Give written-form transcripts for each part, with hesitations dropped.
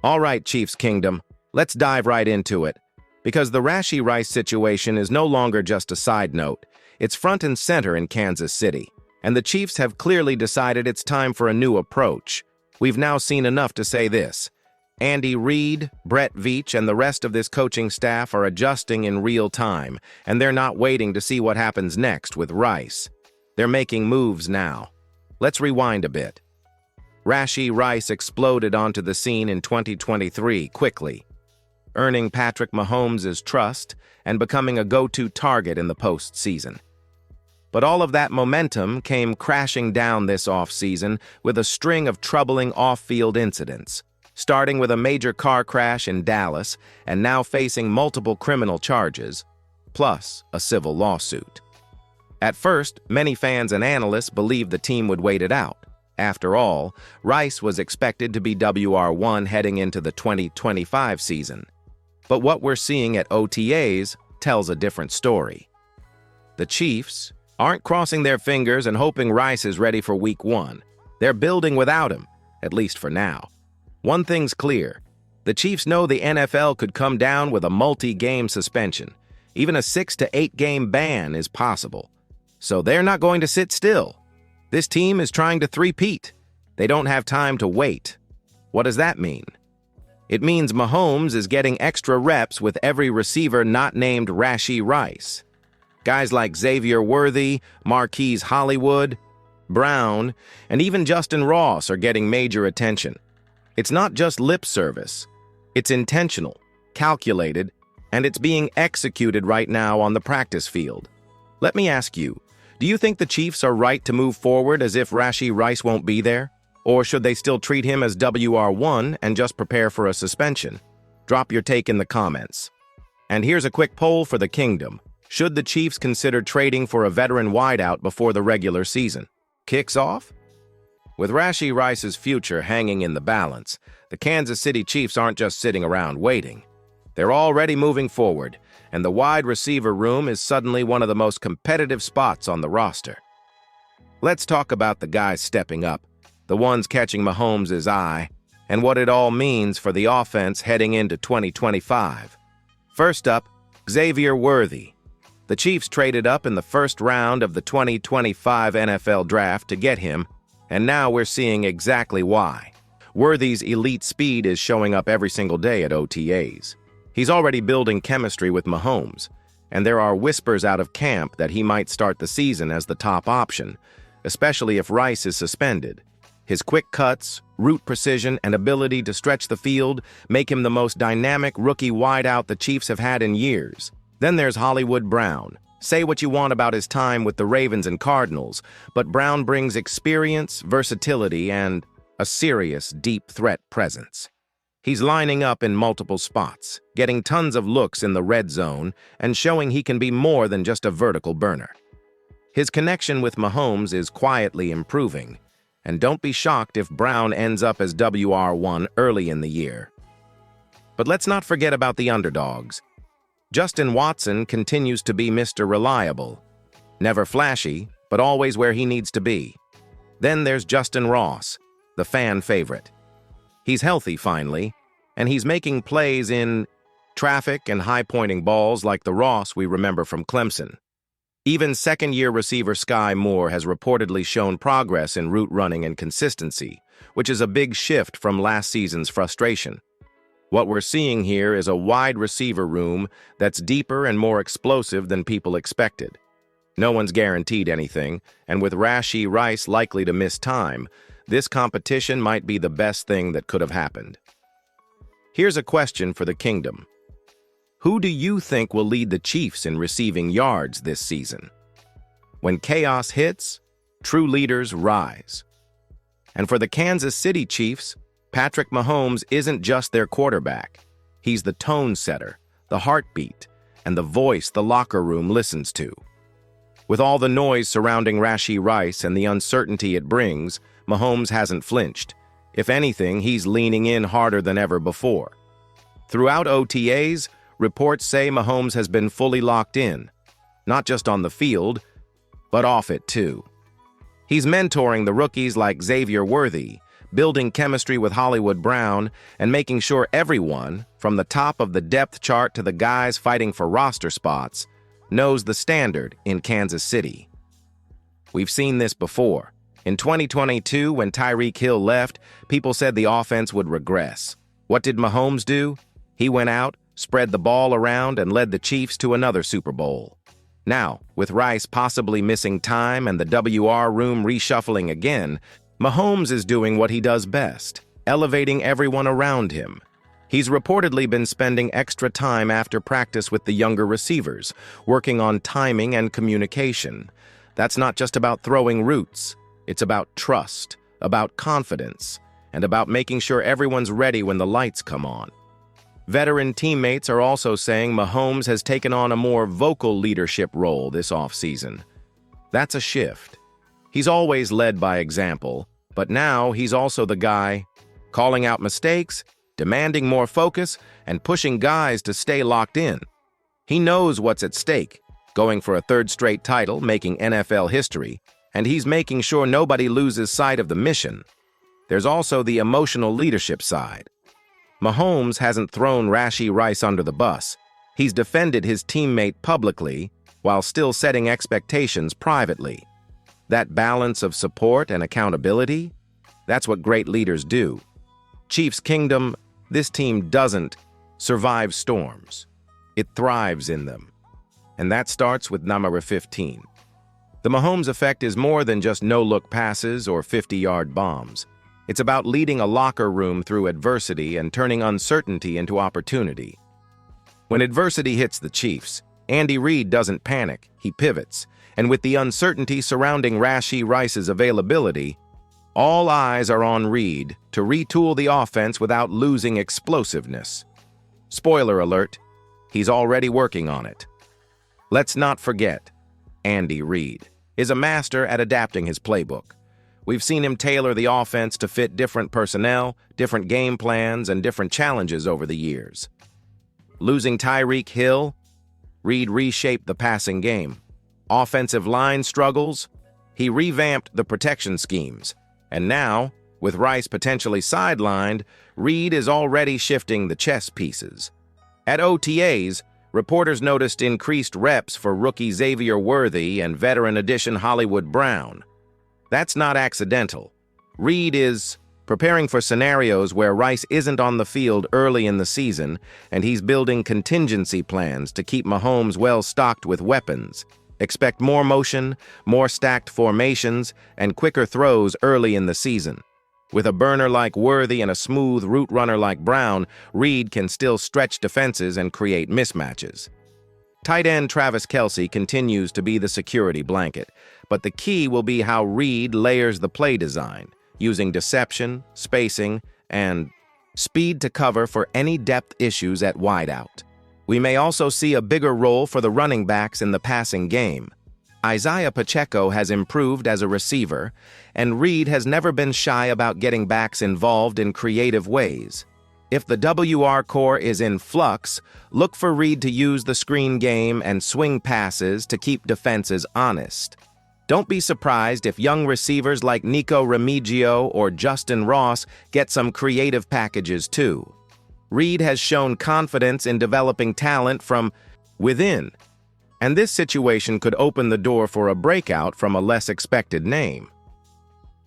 All right, Chiefs Kingdom, let's dive right into it. Because the Rashee Rice situation is no longer just a side note. It's front and center in Kansas City. And the Chiefs have clearly decided it's time for a new approach. We've now seen enough to say this. Andy Reid, Brett Veach, and the rest of this coaching staff are adjusting in real time, and they're not waiting to see what happens next with Rice. They're making moves now. Let's rewind a bit. Rashee Rice exploded onto the scene in 2023 quickly, earning Patrick Mahomes' trust and becoming a go-to target in the postseason. But all of that momentum came crashing down this offseason with a string of troubling off-field incidents, starting with a major car crash in Dallas and now facing multiple criminal charges, plus a civil lawsuit. At first, many fans and analysts believed the team would wait it out. After all, Rice was expected to be WR1 heading into the 2025 season. But what we're seeing at OTAs tells a different story. The Chiefs aren't crossing their fingers and hoping Rice is ready for Week 1. They're building without him, at least for now. One thing's clear. The Chiefs know the NFL could come down with a multi-game suspension. Even a 6 to 8 game ban is possible. So they're not going to sit still. This team is trying to three-peat. They don't have time to wait. What does that mean? It means Mahomes is getting extra reps with every receiver not named Rashee Rice. Guys like Xavier Worthy, Marquise Hollywood, Brown, and even Justin Ross are getting major attention. It's not just lip service. It's intentional, calculated, and it's being executed right now on the practice field. Let me ask you, do you think the Chiefs are right to move forward as if Rashee Rice won't be there? Or should they still treat him as WR1 and just prepare for a suspension? Drop your take in the comments. And here's a quick poll for the Kingdom. Should the Chiefs consider trading for a veteran wideout before the regular season kicks off? With Rashee Rice's future hanging in the balance, the Kansas City Chiefs aren't just sitting around waiting. They're already moving forward, and the wide receiver room is suddenly one of the most competitive spots on the roster. Let's talk about the guys stepping up, the ones catching Mahomes' eye, and what it all means for the offense heading into 2025. First up, Xavier Worthy. The Chiefs traded up in the first round of the 2025 NFL Draft to get him, and now we're seeing exactly why. Worthy's elite speed is showing up every single day at OTAs. He's already building chemistry with Mahomes, and there are whispers out of camp that he might start the season as the top option, especially if Rice is suspended. His quick cuts, route precision, and ability to stretch the field make him the most dynamic rookie wideout the Chiefs have had in years. Then there's Hollywood Brown. Say what you want about his time with the Ravens and Cardinals, but Brown brings experience, versatility, and a serious, deep threat presence. He's lining up in multiple spots, getting tons of looks in the red zone, and showing he can be more than just a vertical burner. His connection with Mahomes is quietly improving, and don't be shocked if Brown ends up as WR1 early in the year. But let's not forget about the underdogs. Justin Watson continues to be Mr. Reliable. Never flashy, but always where he needs to be. Then there's Justin Ross, the fan favorite. He's healthy finally, and he's making plays in traffic and high-pointing balls like the Ross we remember from Clemson. Even second-year receiver Sky Moore has reportedly shown progress in route running and consistency, which is a big shift from last season's frustration. What we're seeing here is a wide receiver room that's deeper and more explosive than people expected. No one's guaranteed anything, and with Rashee Rice likely to miss time, this competition might be the best thing that could have happened. Here's a question for the Kingdom. Who do you think will lead the Chiefs in receiving yards this season? When chaos hits, true leaders rise. And for the Kansas City Chiefs, Patrick Mahomes isn't just their quarterback. He's the tone setter, the heartbeat, and the voice the locker room listens to. With all the noise surrounding Rashee Rice and the uncertainty it brings, Mahomes hasn't flinched. If anything, he's leaning in harder than ever before. Throughout OTAs, reports say Mahomes has been fully locked in, not just on the field, but off it too. He's mentoring the rookies like Xavier Worthy, building chemistry with Hollywood Brown, and making sure everyone, from the top of the depth chart to the guys fighting for roster spots, knows the standard in Kansas City. We've seen this before. In 2022, when Tyreek Hill left, people said the offense would regress. What did Mahomes do? He went out, spread the ball around, and led the Chiefs to another Super Bowl. Now, with Rice possibly missing time and the WR room reshuffling again, Mahomes is doing what he does best, elevating everyone around him. He's reportedly been spending extra time after practice with the younger receivers, working on timing and communication. That's not just about throwing routes. It's about trust, about confidence, and about making sure everyone's ready when the lights come on. Veteran teammates are also saying Mahomes has taken on a more vocal leadership role this offseason. That's a shift. He's always led by example, but now he's also the guy calling out mistakes, demanding more focus, and pushing guys to stay locked in. He knows what's at stake, going for a third straight title, making NFL history, and he's making sure nobody loses sight of the mission. There's also the emotional leadership side. Mahomes hasn't thrown Rashee Rice under the bus. He's defended his teammate publicly while still setting expectations privately. That balance of support and accountability, that's what great leaders do. Chiefs Kingdom, this team doesn't survive storms. It thrives in them. And that starts with number 15. The Mahomes effect is more than just no-look passes or 50-yard bombs. It's about leading a locker room through adversity and turning uncertainty into opportunity. When adversity hits the Chiefs, Andy Reid doesn't panic, he pivots. And with the uncertainty surrounding Rashee Rice's availability, all eyes are on Reid to retool the offense without losing explosiveness. Spoiler alert, he's already working on it. Let's not forget, Andy Reid is a master at adapting his playbook. We've seen him tailor the offense to fit different personnel, different game plans, and different challenges over the years. Losing Tyreek Hill, Reid reshaped the passing game. Offensive line struggles, he revamped the protection schemes. And now, with Rice potentially sidelined, Reid is already shifting the chess pieces. At OTAs, reporters noticed increased reps for rookie Xavier Worthy and veteran addition Hollywood Brown. That's not accidental. Reid is preparing for scenarios where Rice isn't on the field early in the season, and he's building contingency plans to keep Mahomes well-stocked with weapons. Expect more motion, more stacked formations, and quicker throws early in the season. With a burner like Worthy and a smooth route runner like Brown, Reid can still stretch defenses and create mismatches. Tight end Travis Kelce continues to be the security blanket, but the key will be how Reid layers the play design, using deception, spacing, and speed to cover for any depth issues at wideout. We may also see a bigger role for the running backs in the passing game. Isaiah Pacheco has improved as a receiver, and Reid has never been shy about getting backs involved in creative ways. If the WR core is in flux, look for Reid to use the screen game and swing passes to keep defenses honest. Don't be surprised if young receivers like Nico Remigio or Justin Ross get some creative packages too. Reid has shown confidence in developing talent from within, and this situation could open the door for a breakout from a less expected name.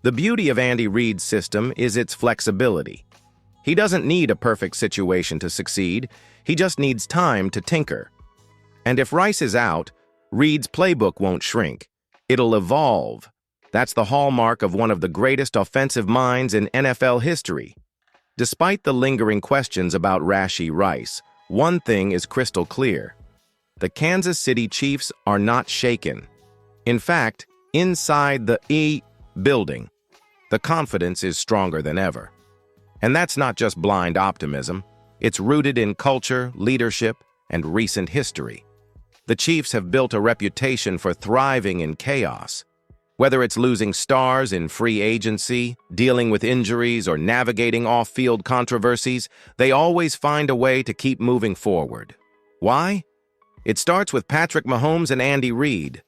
The beauty of Andy Reid's system is its flexibility. He doesn't need a perfect situation to succeed, he just needs time to tinker. And if Rice is out, Reid's playbook won't shrink. It'll evolve. That's the hallmark of one of the greatest offensive minds in NFL history. Despite the lingering questions about Rashee Rice, one thing is crystal clear. The Kansas City Chiefs are not shaken. In fact, inside the building, the confidence is stronger than ever. And that's not just blind optimism. It's rooted in culture, leadership, and recent history. The Chiefs have built a reputation for thriving in chaos. Whether it's losing stars in free agency, dealing with injuries, or navigating off-field controversies, they always find a way to keep moving forward. Why? It starts with Patrick Mahomes and Andy Reid.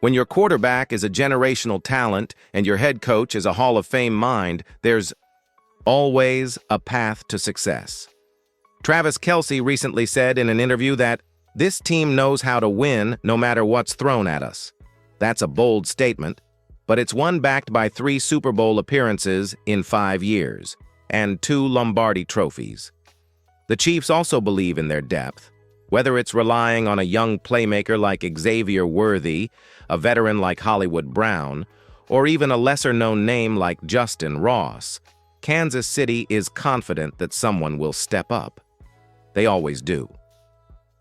When your quarterback is a generational talent and your head coach is a Hall of Fame mind, there's always a path to success. Travis Kelce recently said in an interview that this team knows how to win no matter what's thrown at us. That's a bold statement, but it's one backed by 3 Super Bowl appearances in 5 years and 2 Lombardi trophies. The Chiefs also believe in their depth, whether it's relying on a young playmaker like Xavier Worthy, a veteran like Hollywood Brown, or even a lesser-known name like Justin Ross. Kansas City is confident that someone will step up. They always do.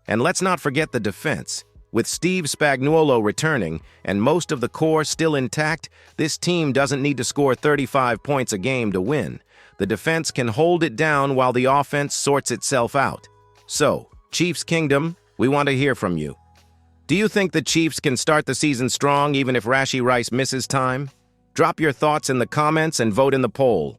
And let's not forget the defense. With Steve Spagnuolo returning and most of the core still intact, this team doesn't need to score 35 points a game to win. The defense can hold it down while the offense sorts itself out. So, Chiefs Kingdom, we want to hear from you. Do you think the Chiefs can start the season strong even if Rashee Rice misses time? Drop your thoughts in the comments and vote in the poll.